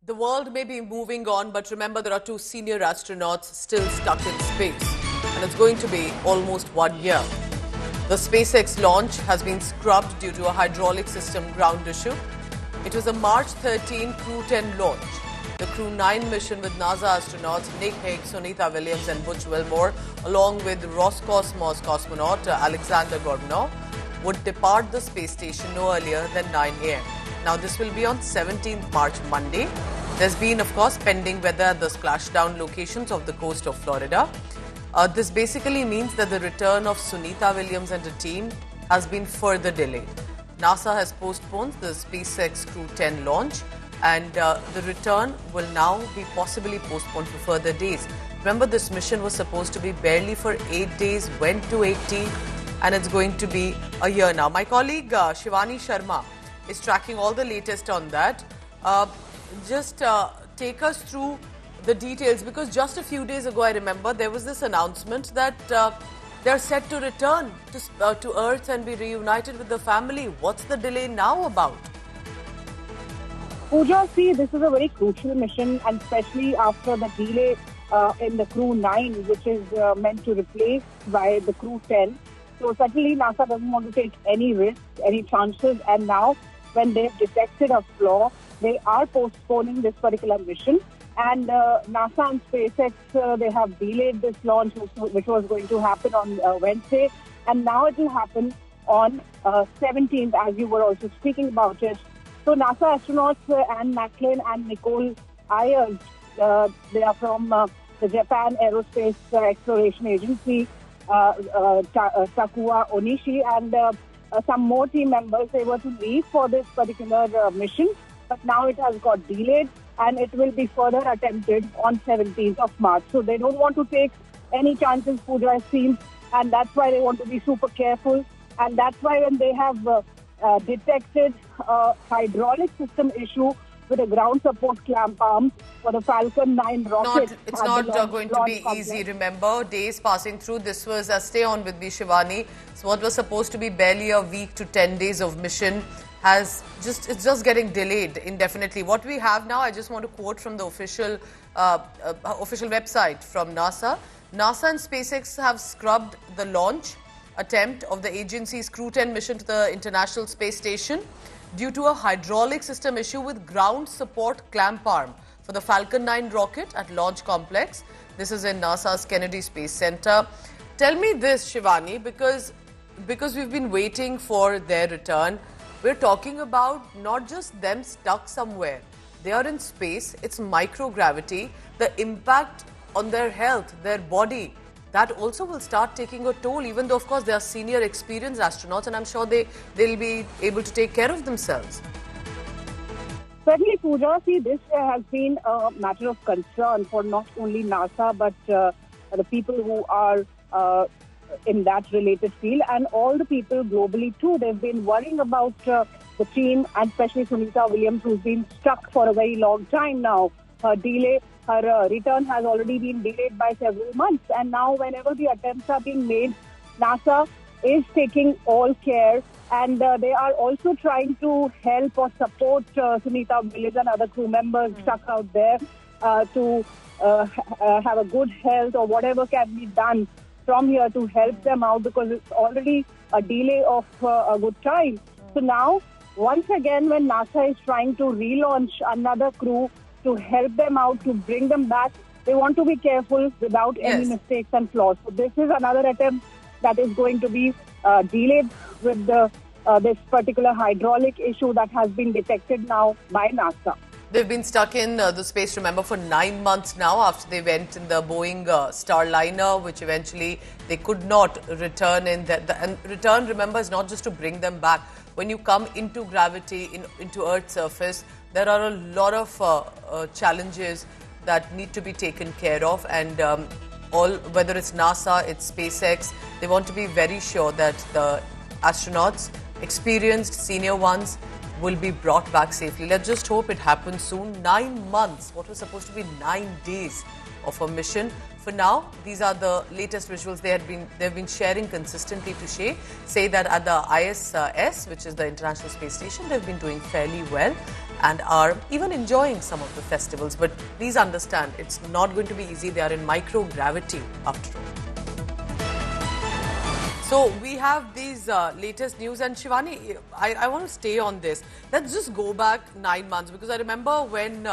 The world may be moving on, but remember there are two senior astronauts still stuck in space. And it's going to be almost 1 year. The SpaceX launch has been scrubbed due to a hydraulic system ground issue. It was a March 13 Crew 10 launch. The Crew 9 mission with NASA astronauts Nick Higgs, Sunita Williams and Butch Wilmore, along with Roscosmos cosmonaut Alexander Gorbanov, would depart the space station no earlier than 9 a.m. Now, this will be on 17th March, Monday. There's been, of course, pending weather at the splashdown locations of the coast of Florida. This basically means that the return of Sunita Williams and the team has been further delayed. NASA has postponed the SpaceX Crew 10 launch, and the return will now be possibly postponed for further days. Remember, this mission was supposed to be barely for 8 days, went to 80, and it's going to be a year now. My colleague Shivani Sharma is tracking all the latest on that. Just take us through the details, because just a few days ago, I remember there was this announcement that they're set to return to Earth and be reunited with the family. What's the delay now about? Pooja, see, this is a very crucial mission, and especially after the delay in the Crew 9, which is meant to replace by the Crew 10. So certainly NASA doesn't want to take any risks, any chances, and now when they've detected a flaw, they are postponing this particular mission. And NASA and SpaceX, they have delayed this launch, which was going to happen on Wednesday. And now it will happen on 17th, as you were also speaking about it. So NASA astronauts Anne Macklin and Nicole Ayers, they are from the Japan Aerospace Exploration Agency, Takua Onishi, and some more team members, they were to leave for this particular mission. But now it has got delayed, and it will be further attempted on 17th of March. So they don't want to take any chances, Pooja, it seems, and that's why they want to be super careful. And that's why when they have detected a hydraulic system issue with a ground support clamp arm for the Falcon 9 rocket. It's not going to be easy. Remember, days passing through. This was, stay on with me, Shivani. So what was supposed to be barely a week to 10 days of mission it's just getting delayed indefinitely. What we have now, I just want to quote from the official website from NASA. NASA and SpaceX have scrubbed the launch attempt of the agency's Crew 10 mission to the International Space Station due to a hydraulic system issue with ground support clamp arm for the Falcon 9 rocket at Launch Complex. This is in NASA's Kennedy Space Center. Tell me this, Shivani, because we've been waiting for their return. We're talking about not just them stuck somewhere. They are in space. It's microgravity. The impact on their health, their body, that also will start taking a toll, even though, of course, they are senior experienced astronauts, and I'm sure they'll be able to take care of themselves. Certainly, Pooja, see, this has been a matter of concern for not only NASA, but the people who are in that related field, and all the people globally too. They've been worrying about the team, and especially Sunita Williams, who's been stuck for a very long time now. Her return has already been delayed by several months, and now whenever the attempts are being made, NASA is taking all care, and they are also trying to help or support Sunita Williams and other crew members stuck out there to have a good health or whatever can be done from here to help them out, because it's already a delay of a good time. So now, once again, when NASA is trying to relaunch another crew to help them out, to bring them back, they want to be careful without any mistakes and flaws. So this is another attempt that is going to be delayed with this particular hydraulic issue that has been detected now by NASA. They've been stuck in the space, remember, for 9 months now after they went in the Boeing Starliner, which eventually they could not return in. And return, remember, is not just to bring them back. When you come into gravity, into Earth's surface, there are a lot of challenges that need to be taken care of. And whether it's NASA, it's SpaceX, they want to be very sure that the astronauts, experienced senior ones, will be brought back safely. Let's just hope it happens soon. 9 months, what was supposed to be 9 days of a mission. For now, these are the latest visuals they've been sharing consistently to say that at the ISS, which is the International Space Station, they've been doing fairly well. and are even enjoying some of the festivals. But please understand, it's not going to be easy. They are in microgravity after all. So we have these latest news, and Shivani, I want to stay on this. Let's just go back 9 months, because I remember when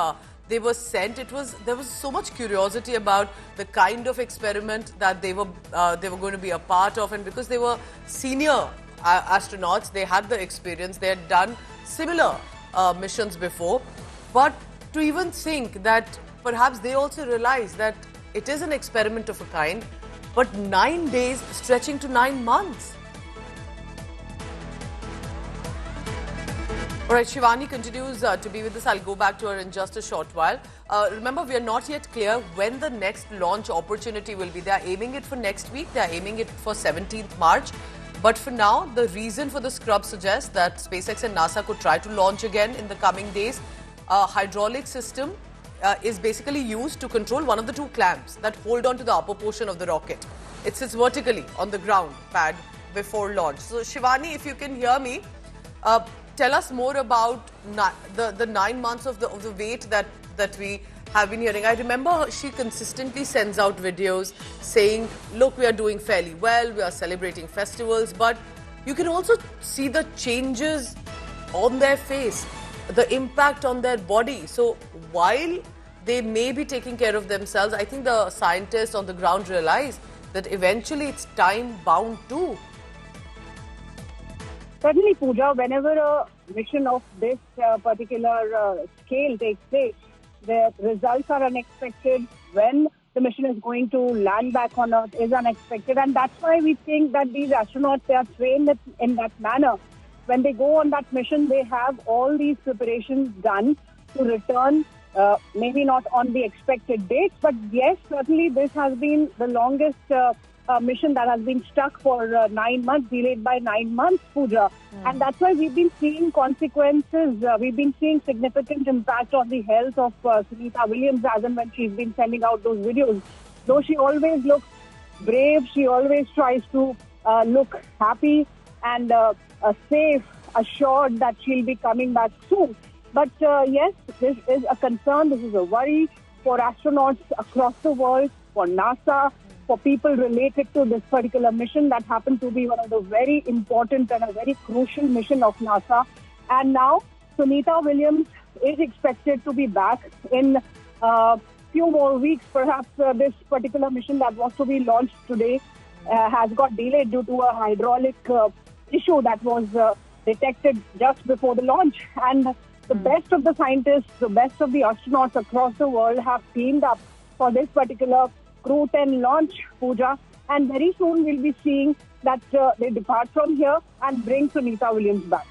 they were sent, there was so much curiosity about the kind of experiment that they were going to be a part of, and because they were senior astronauts, they had the experience, they had done similar missions before. But to even think that perhaps they also realize that it is an experiment of a kind, but 9 days stretching to 9 months. All right, Shivani continues to be with us. I'll go back to her in just a short while. Remember, we are not yet clear when the next launch opportunity will be. They are aiming it for next week. They are aiming it for 17th March. But for now, the reason for the scrub suggests that SpaceX and NASA could try to launch again in the coming days. A hydraulic system is basically used to control one of the two clamps that hold on to the upper portion of the rocket. It sits vertically on the ground pad before launch. So, Shivani, if you can hear me, tell us more about the 9 months of the wait that we have been hearing. I remember she consistently sends out videos saying, look, we are doing fairly well, we are celebrating festivals, but you can also see the changes on their face, the impact on their body. So while they may be taking care of themselves, I think the scientists on the ground realize that eventually it's time-bound too. Certainly, Pooja, whenever a mission of this particular scale takes place, the results are unexpected. When the mission is going to land back on Earth is unexpected. And that's why we think that these astronauts, they are trained in that manner. When they go on that mission, they have all these preparations done to return, maybe not on the expected dates, but yes, certainly this has been the longest mission that has been stuck for 9 months, delayed by 9 months, Pooja. And that's why we've been seeing consequences. We've been seeing significant impact on the health of Sunita Williams as and when she's been sending out those videos. Though she always looks brave, she always tries to look happy and safe, assured that she'll be coming back soon. But yes, this is a concern, this is a worry for astronauts across the world, for NASA, for people related to this particular mission that happened to be one of the very important and a very crucial mission of NASA. And now Sunita Williams is expected to be back in a few more weeks. Perhaps this particular mission that was to be launched today has got delayed due to a hydraulic issue that was detected just before the launch. And the best of the scientists, the best of the astronauts across the world have teamed up for this particular Crew 10 launch, Pooja. And very soon we'll be seeing that they depart from here and bring Sunita Williams back.